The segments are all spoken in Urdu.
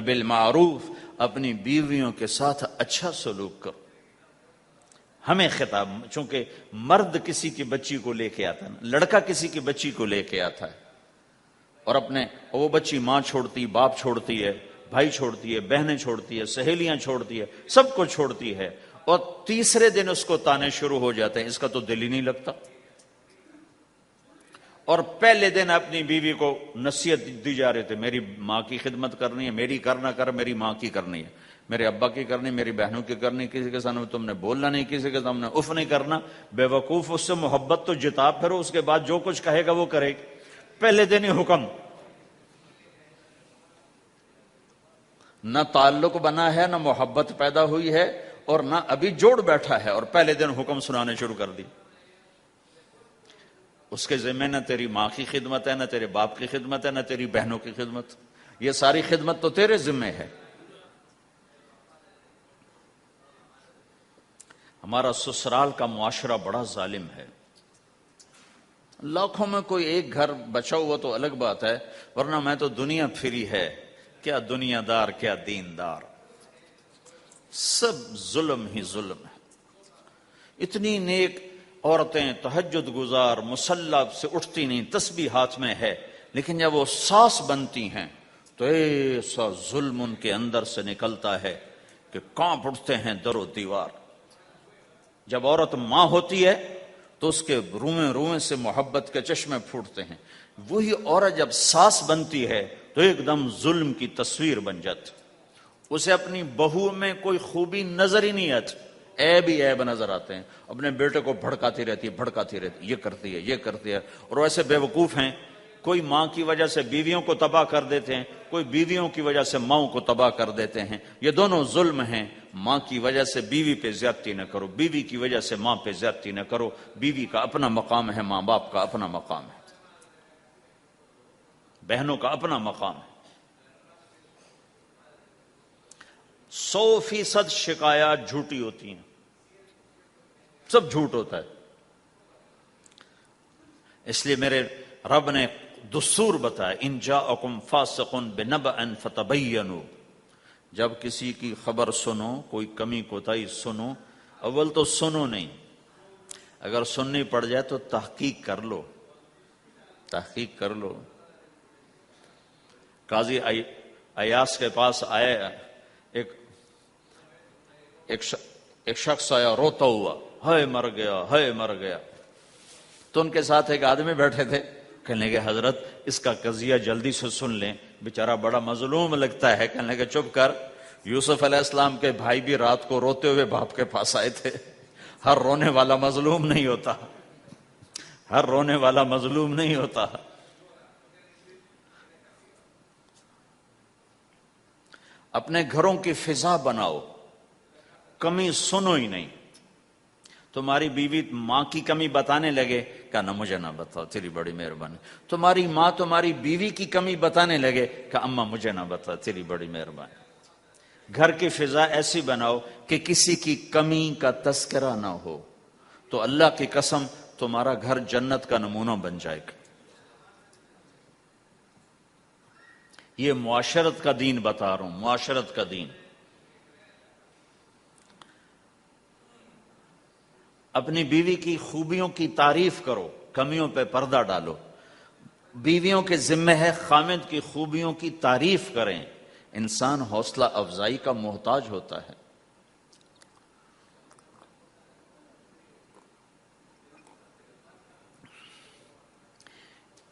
بالمعروف، اپنی بیویوں کے ساتھ اچھا سلوک کرو۔ ہمیں خطاب، چونکہ مرد کسی کی بچی کو لے کے آتا ہے، لڑکا کسی کی بچی کو لے کے آتا ہے، اور وہ بچی ماں چھوڑتی، باپ چھوڑتی ہے، بھائی چھوڑتی ہے، بہنیں چھوڑتی ہے، سہیلیاں چھوڑتی ہے، سب کو چھوڑتی ہے، اور تیسرے دن اس کو تانے شروع ہو جاتے ہیں، اس کا تو دل ہی نہیں لگتا۔ اور پہلے دن اپنی بیوی کو نصیحت دی جا رہے تھے، میری ماں کی خدمت کرنی ہے، میری کرنا کر، میری ماں کی کرنی ہے، میرے ابا کی کرنی، میری بہنوں کی کرنی، کسی کے سامنے تم نے بولنا نہیں، کسی کے سامنے اف نہیں کرنا۔ بے وقوف، اس سے محبت تو جتا پھرو، اس کے بعد جو کچھ کہے گا وہ کرے گی۔ پہلے دن ہی حکم، نہ تعلق بنا ہے، نہ محبت پیدا ہوئی ہے، اور نہ ابھی جوڑ بیٹھا ہے، اور پہلے دن حکم سنانے شروع کر دی۔ اس کے ذمہ نہ تیری ماں کی خدمت ہے، نہ تیرے باپ کی خدمت ہے، نہ تیری بہنوں کی خدمت، یہ ساری خدمت تو تیرے ذمہ ہے۔ ہمارا سسرال کا معاشرہ بڑا ظالم ہے، لاکھوں میں کوئی ایک گھر بچا ہوا تو الگ بات ہے، ورنہ میں تو دنیا پھری ہے، کیا دنیا دار کیا دیندار، سب ظلم ہی ظلم ہے۔ اتنی نیک عورتیں تہجد گزار مصلی سے اٹھتی نہیں، تسبیح ہاتھ میں ہے، لیکن جب وہ ساس بنتی ہیں تو ایسا ظلم ان کے اندر سے نکلتا ہے کہ کانپ اٹھتے ہیں در و دیوار۔ جب عورت ماں ہوتی ہے تو اس کے روئیں روئیں سے محبت کے چشمے پھوٹتے ہیں، وہی عورت جب ساس بنتی ہے تو ایک دم ظلم کی تصویر بن جاتی، اسے اپنی بہو میں کوئی خوبی نظر ہی نہیں آتی، عیب ہی عیب نظر آتے ہیں، اپنے بیٹے کو بھڑکاتی رہتی ہے، یہ کرتی ہے، یہ کرتی ہے، اور ویسے بے وقوف ہیں، کوئی ماں کی وجہ سے بیویوں کو تباہ کر دیتے ہیں، کوئی بیویوں کی وجہ سے ماؤں کو تباہ کر دیتے ہیں، یہ دونوں ظلم ہیں۔ ماں کی وجہ سے بیوی پہ زیادتی نہ کرو، بیوی کی وجہ سے ماں پہ زیادتی نہ کرو، بیوی کا اپنا مقام ہے، ماں باپ کا اپنا مقام ہے، بہنوں کا اپنا مقام ہے۔ 100% شکایات جھوٹی ہوتی ہیں، سب جھوٹ ہوتا ہے۔ اس لیے میرے رب نے دستور بتایا، ان جاءکم فاسق بنبأ فتبینوا، جب کسی کی خبر سنو، کوئی کمی کوتاہی سنو، اول تو سنو نہیں، اگر سننی پڑ جائے تو تحقیق کر لو، تحقیق کر لو۔ قاضی ایاس کے پاس آئے، ایک شخص آیا روتا ہوا، ہائے مر گیا، ہائے مر گیا، تو ان کے ساتھ ایک آدمی بیٹھے تھے، کہنے لگے حضرت اس کا قضیہ جلدی سے سن لیں، بیچارہ بڑا مظلوم لگتا ہے۔ کہنے لگے چپ کر، یوسف علیہ السلام کے بھائی بھی رات کو روتے ہوئے باپ کے پاس آئے تھے، ہر رونے والا مظلوم نہیں ہوتا، ہر رونے والا مظلوم نہیں ہوتا۔ اپنے گھروں کی فضا بناؤ، کمی سنو ہی نہیں۔ تمہاری بیوی ماں کی کمی بتانے لگے، کہا نہ مجھے نہ بتاؤ، تیری بڑی مہربانی۔ تمہاری ماں تمہاری بیوی کی کمی بتانے لگے، کہا اماں مجھے نہ بتا، تیری بڑی مہربانی۔ گھر کی فضا ایسی بناؤ کہ کسی کی کمی کا تذکرہ نہ ہو، تو اللہ کی قسم تمہارا گھر جنت کا نمونہ بن جائے گا۔ یہ معاشرت کا دین بتا رہا ہوں، معاشرت کا دین۔ اپنی بیوی کی خوبیوں کی تعریف کرو، کمیوں پہ پردہ ڈالو۔ بیویوں کے ذمہ ہے خامد کی خوبیوں کی تعریف کریں، انسان حوصلہ افزائی کا محتاج ہوتا ہے۔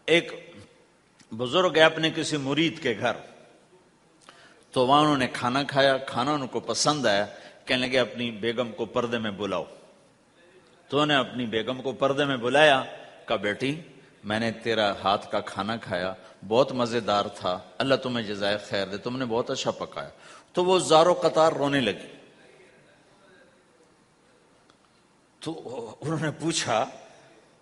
ایک بزرگ ہے اپنے کسی مرید کے گھر، تو وہاں انہوں نے کھانا کھایا، کھانا ان کو پسند آیا، کہنے لگے اپنی بیگم کو پردے میں بلاؤ۔ تو انہیں اپنی بیگم کو پردے میں بلایا، کہا بیٹی میں نے تیرا ہاتھ کا کھانا کھایا، بہت مزیدار تھا، اللہ تمہیں جزائے خیر دے، تم نے بہت اچھا پکایا۔ تو وہ زارو قطار رونے لگی۔ تو انہوں نے پوچھا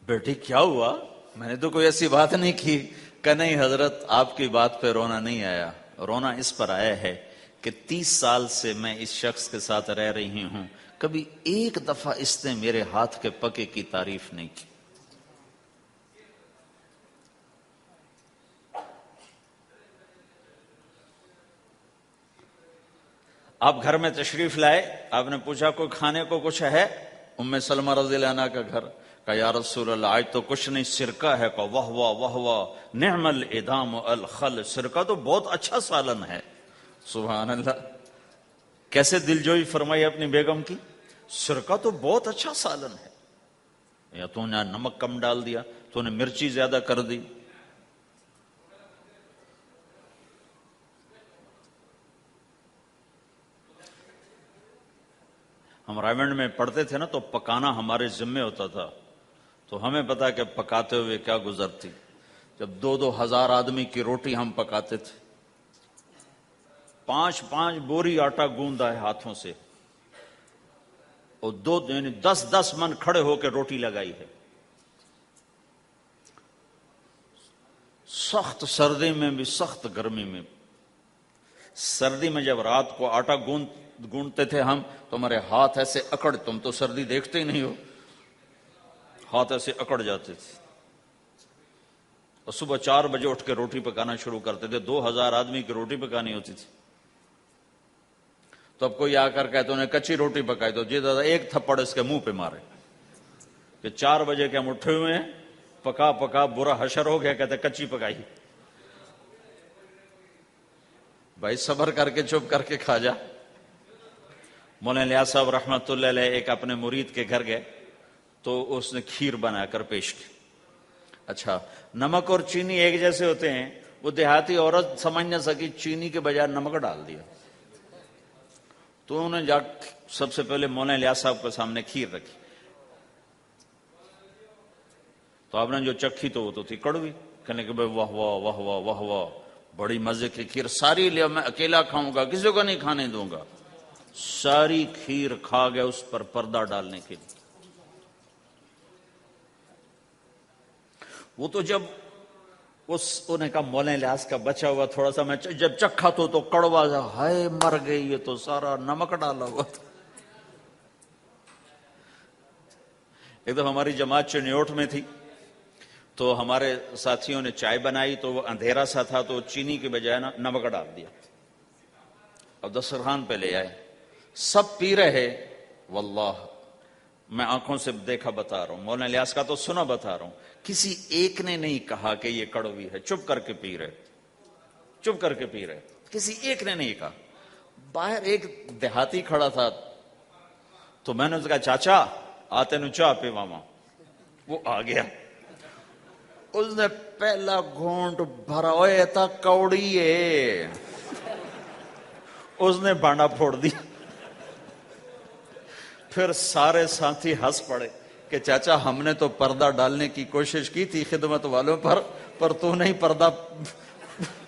بیٹی کیا ہوا، میں نے تو کوئی ایسی بات نہیں کی۔ کہ نہیں حضرت آپ کی بات پہ رونا نہیں آیا، رونا اس پر آیا ہے کہ 30 سال سے میں اس شخص کے ساتھ رہ رہی ہوں، کبھی ایک دفعہ اس نے میرے ہاتھ کے پکے کی تعریف نہیں کی۔ آپ گھر میں تشریف لائے، آپ نے پوچھا کوئی کھانے کو کچھ ہے؟ ام سلمہ رضی اللہ عنہ کا گھر، کہا یا رسول اللہ آج تو کچھ نہیں، سرکہ ہے۔ کہا واہ واہ واہ واہ، نعم الادام الخل، سرکہ تو بہت اچھا سالن ہے۔ سبحان اللہ، کیسے دلجوئی فرمائی اپنی بیگم کی، سرکہ تو بہت اچھا سالن ہے، یا تو نے نمک کم ڈال دیا، تو نے مرچی زیادہ کر دی۔ ہم رائمنڈ میں پڑھتے تھے نا، تو پکانا ہمارے ذمے ہوتا تھا، تو ہمیں پتا کہ پکاتے ہوئے کیا گزرتی۔ جب 2,000 آدمی کی روٹی ہم پکاتے تھے، 5 بوری آٹا گوندا ہے ہاتھوں سے، اور 10 من کھڑے ہو کے روٹی لگائی ہے، سخت سردی میں بھی سخت گرمی میں بھی۔ سردی میں جب رات کو آٹا گونتے تھے ہم، تو ہمارے ہاتھ ایسے اکڑ، تم تو سردی دیکھتے ہی نہیں ہو، ہاتھ ایسے اکڑ جاتے تھے، اور صبح 4 بجے اٹھ کے روٹی پکانا شروع کرتے تھے، 2,000 آدمی کی روٹی پکانی ہوتی تھی۔ تو اب کوئی آ کر کہتے انہیں کچی روٹی پکائی، تو جی دادا ایک تھپڑ اس کے منہ پہ مارے کہ 4 بجے کے ہم اٹھے ہوئے ہیں، پکا پکا برا حشر ہو گیا، کہتے کچی پکائی۔ بھائی صبر کر کے چپ کر کے کھا جا۔ مولانا الیاس صاحب رحمۃ اللہ علیہ ایک اپنے مرید کے گھر گئے، تو اس نے کھیر بنا کر پیش کی۔ اچھا، نمک اور چینی ایک جیسے ہوتے ہیں، وہ دیہاتی عورت سمجھ نہ سکی، چینی کے بجائے نمک ڈال دیا، تو انہوں نے جا سب سے پہلے مولانا الیاس صاحب کے سامنے کھیر رکھی، تو آپ نے جو چکھی تو وہ تو تھی کڑوی، کہنے کہ بھائی واہ واہ واہ واہ واہ واہ، بڑی مزے کی کھیر، ساری لیا میں اکیلا کھاؤں گا، کسی کو نہیں کھانے دوں گا۔ ساری کھیر کھا گیا، اس پر پردہ ڈالنے کے لیے۔ وہ تو جب انہوں نے کہا مولانا الیاس کا بچا ہوا تھوڑا سا میں جب چکھا تو کڑوا سا، ہائے مر گئی، یہ تو سارا نمک ڈالا ہوا تھا۔ ایک دفعہ ہماری جماعت چنیوٹ میں تھی، تو ہمارے ساتھیوں نے چائے بنائی، تو وہ اندھیرا سا تھا، تو چینی کے بجائے نمک ڈال دیا، اب دسترخوان پہ لے آئے، سب پی رہے، واللہ میں آنکھوں سے دیکھا بتا رہا ہوں، مولانا الیاس کا تو سنا بتا رہا ہوں، کسی ایک نے نہیں کہا کہ یہ کڑوی ہے، چپ کر کے پی رہے، چپ کر کے پی رہے، کسی ایک نے نہیں کہا۔ باہر ایک دیہاتی کھڑا تھا، تو میں نے اس کہا چاچا آتے نو چاہ پی ماما، وہ آ گیا، اس نے پہلا گھونٹ بھرا، ہوئے تھا کوڑی ہے، اس نے بانڈا پھوڑ دی۔ پھر سارے ساتھی ہنس پڑے کہ چاچا ہم نے تو پردہ ڈالنے کی کوشش کی تھی خدمت والوں پر تو نہیں پردہ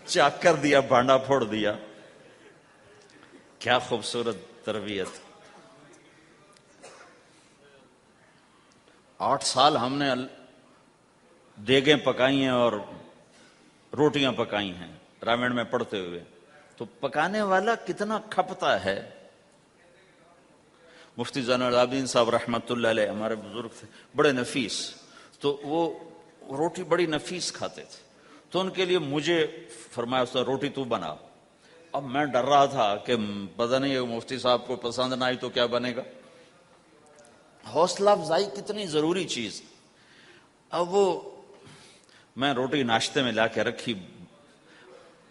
چاک کر دیا، بانڈا پھوڑ دیا۔ کیا خوبصورت تربیت۔ 8 سال ہم نے دیگیں پکائی ہیں اور روٹیاں پکائی ہیں رامن میں پڑھتے ہوئے، تو پکانے والا کتنا کھپتا ہے۔ مفتی زین العابدین صاحب رحمۃ اللہ علیہ ہمارے بزرگ تھے، بڑے نفیس، تو وہ روٹی بڑی نفیس کھاتے تھے، تو ان کے لیے مجھے فرمایا اس نے روٹی تو بنا۔ اب میں ڈر رہا تھا کہ پتہ نہیں مفتی صاحب کو پسند نہ آئی تو کیا بنے گا۔ حوصلہ افزائی کتنی ضروری چیز۔ اب وہ میں روٹی ناشتے میں لا کے رکھی،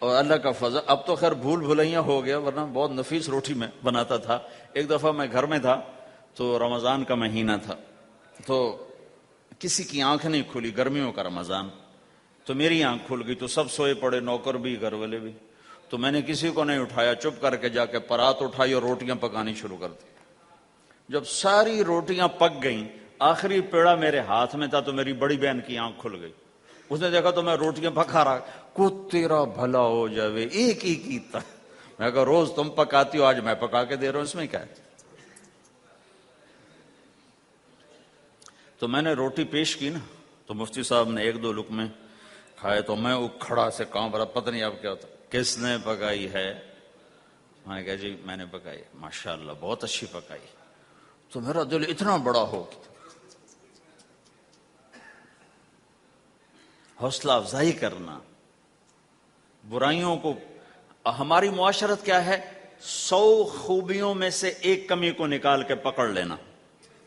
اور اللہ کا فضل، اب تو خیر بھول بھلیاں ہو گیا، ورنہ بہت نفیس روٹی میں بناتا تھا۔ ایک دفعہ میں گھر میں تھا، تو رمضان کا مہینہ تھا، تو کسی کی آنکھ نہیں کھلی، گرمیوں کا رمضان، تو میری آنکھ کھل گئی، تو سب سوئے پڑے، نوکر بھی گھر والے بھی، تو میں نے کسی کو نہیں اٹھایا، چپ کر کے جا کے پرات اٹھائی اور روٹیاں پکانی شروع کر دی۔ جب ساری روٹیاں پک گئیں، آخری پیڑا میرے ہاتھ میں تھا، تو میری بڑی بہن کی آنکھ کھل گئی، اس نے دیکھا تو میں روٹیاں پکا رہا، کو تیرا بھلا ہو جاوے، ایک ہی کیتا، میں کہا روز تم پکاتی ہو، آج میں پکا کے دے رہا ہوں، اس میں کیا ہے۔ تو میں نے روٹی پیش کی نا، تو مفتی صاحب نے 1-2 لقمے کھائے، تو میں کھڑا سے کام بھرا، پتہ نہیں اب کیا ہوتا، کس نے پکائی ہے؟ میں نے کہا جی میں نے پکائی، ماشاءاللہ بہت اچھی پکائی۔ تو میرا دل اتنا بڑا ہو گیا۔ حوصلہ افزائی کرنا، برائیوں کو، ہماری معاشرت کیا ہے، 100 خوبیوں میں سے ایک کمی کو نکال کے پکڑ لینا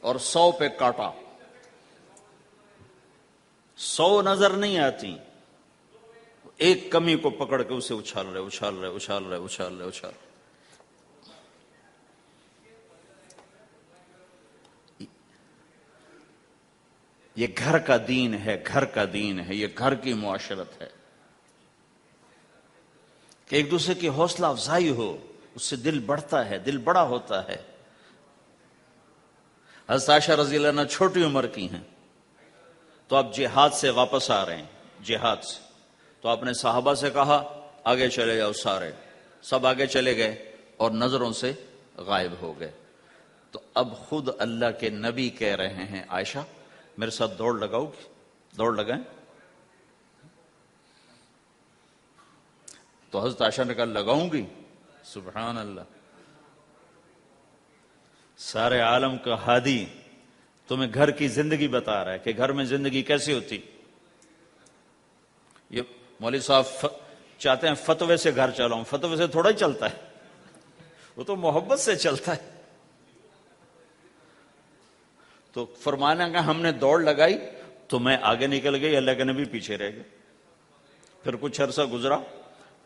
اور 100 پہ کاٹا. 100 نظر نہیں آتی، ایک کمی کو پکڑ کے اسے اچھال رہے اچھال رہے اچھال رہے اچھال رہے اچھال رہے. یہ گھر کا دین ہے، گھر کا دین ہے، یہ گھر کی معاشرت ہے کہ ایک دوسرے کی حوصلہ افزائی ہو، اس سے دل بڑھتا ہے، دل بڑا ہوتا ہے. حضرت عائشہ رضی اللہ عنہ چھوٹی عمر کی ہیں، تو آپ جہاد سے واپس آ رہے ہیں، جہاد سے. تو آپ نے صحابہ سے کہا آگے چلے جاؤ، سارے سب آگے چلے گئے اور نظروں سے غائب ہو گئے. تو اب خود اللہ کے نبی کہہ رہے ہیں عائشہ میرے ساتھ دوڑ لگاؤ گی؟ دوڑ لگائیں. تو حضرت عائشہ نے کہا لگاؤں گی. سبحان اللہ، سارے عالم کا ہادی تمہیں گھر کی زندگی بتا رہا ہے کہ گھر میں زندگی کیسی ہوتی. یہ مولوی صاحب چاہتے ہیں فتوے سے گھر چلاؤں، فتوے سے تھوڑا ہی چلتا ہے، وہ تو محبت سے چلتا ہے. تو فرمانا کہ ہم نے دوڑ لگائی تو میں آگے نکل گئی، اللہ کے نبی پیچھے رہ گئے. پھر کچھ عرصہ گزرا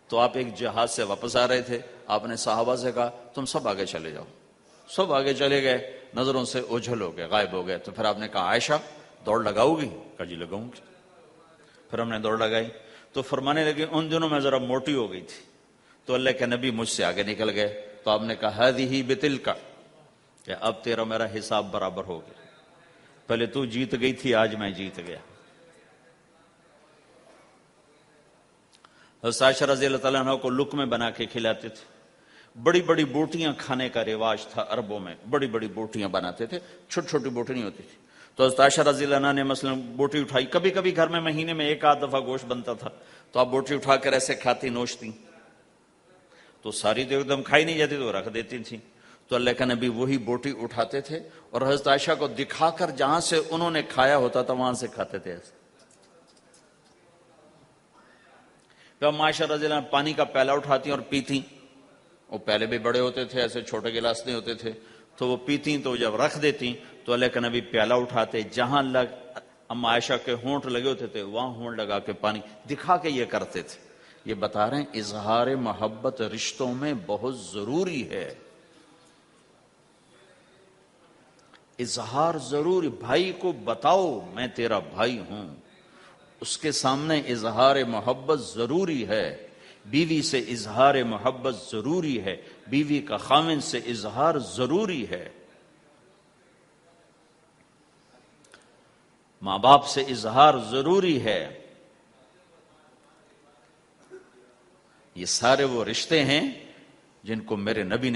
تو آپ ایک جہاز سے واپس آ رہے تھے، آپ نے صحابہ سے کہا تم سب آگے چلے جاؤ. سب آگے چلے گئے، نظروں سے اوجھل ہو گئے، غائب ہو گئے. تو پھر آپ نے کہا عائشہ دوڑ لگاؤ گی؟ کہا جی لگاؤں گی. پھر ہم نے دوڑ لگائی تو فرمانے لگے ان دنوں میں ذرا موٹی ہو گئی تھی، تو اللہ کے نبی مجھ سے آگے نکل گئے. تو آپ نے کہا ہذہ بتلک، کہ اب تیرا میرا حساب برابر ہو گیا، پہلے تو جیت گئی تھی، آج میں جیت گیا. حضرت عائشہ رضی اللہ تعالیٰ عنہ کو لقمے بنا کے کھلاتے تھے. بڑی بڑی بوٹیاں کھانے کا رواج تھا عربوں میں، بڑی بڑی بوٹیاں بناتے تھے، چھوٹی چھوٹی بوٹی نہیں ہوتی تھی. تو حضرت عائشہ رضی اللہ عنہ نے مثلا بوٹی اٹھائی، کبھی کبھی گھر میں مہینے میں ایک آدھ دفعہ گوشت بنتا تھا، تو آپ بوٹی اٹھا کر ایسے کھاتی نوچتی، تو ساری تو ایک دم کھائی نہیں جاتی تو رکھ دیتی تھی. تو اللہ کا نبی وہی بوٹی اٹھاتے تھے اور حضرت عائشہ کو دکھا کر جہاں سے انہوں نے کھایا ہوتا تھا وہاں سے کھاتے تھے ایسے. پھر عائشہ رضی اللہ عنہ پانی کا پیالہ اٹھاتی اور پیتی، وہ پہلے بھی بڑے ہوتے تھے، ایسے چھوٹے گلاس نہیں ہوتے تھے، تو وہ پیتی تو جب رکھ دیتی تو اللہ کا نبی پیالہ اٹھاتے، جہاں اما عائشہ کے ہونٹ لگے ہوتے تھے وہاں ہونٹ لگا کے پانی دکھا کے یہ کرتے تھے. یہ بتا رہے ہیں اظہار محبت رشتوں میں بہت ضروری ہے، اظہار ضروری. بھائی کو بتاؤ میں تیرا بھائی ہوں، اس کے سامنے اظہار محبت ضروری ہے. بیوی سے اظہار محبت ضروری ہے، بیوی کا خاوند سے اظہار ضروری ہے، ماں باپ سے اظہار ضروری ہے. یہ سارے وہ رشتے ہیں جن کو میرے نبی نے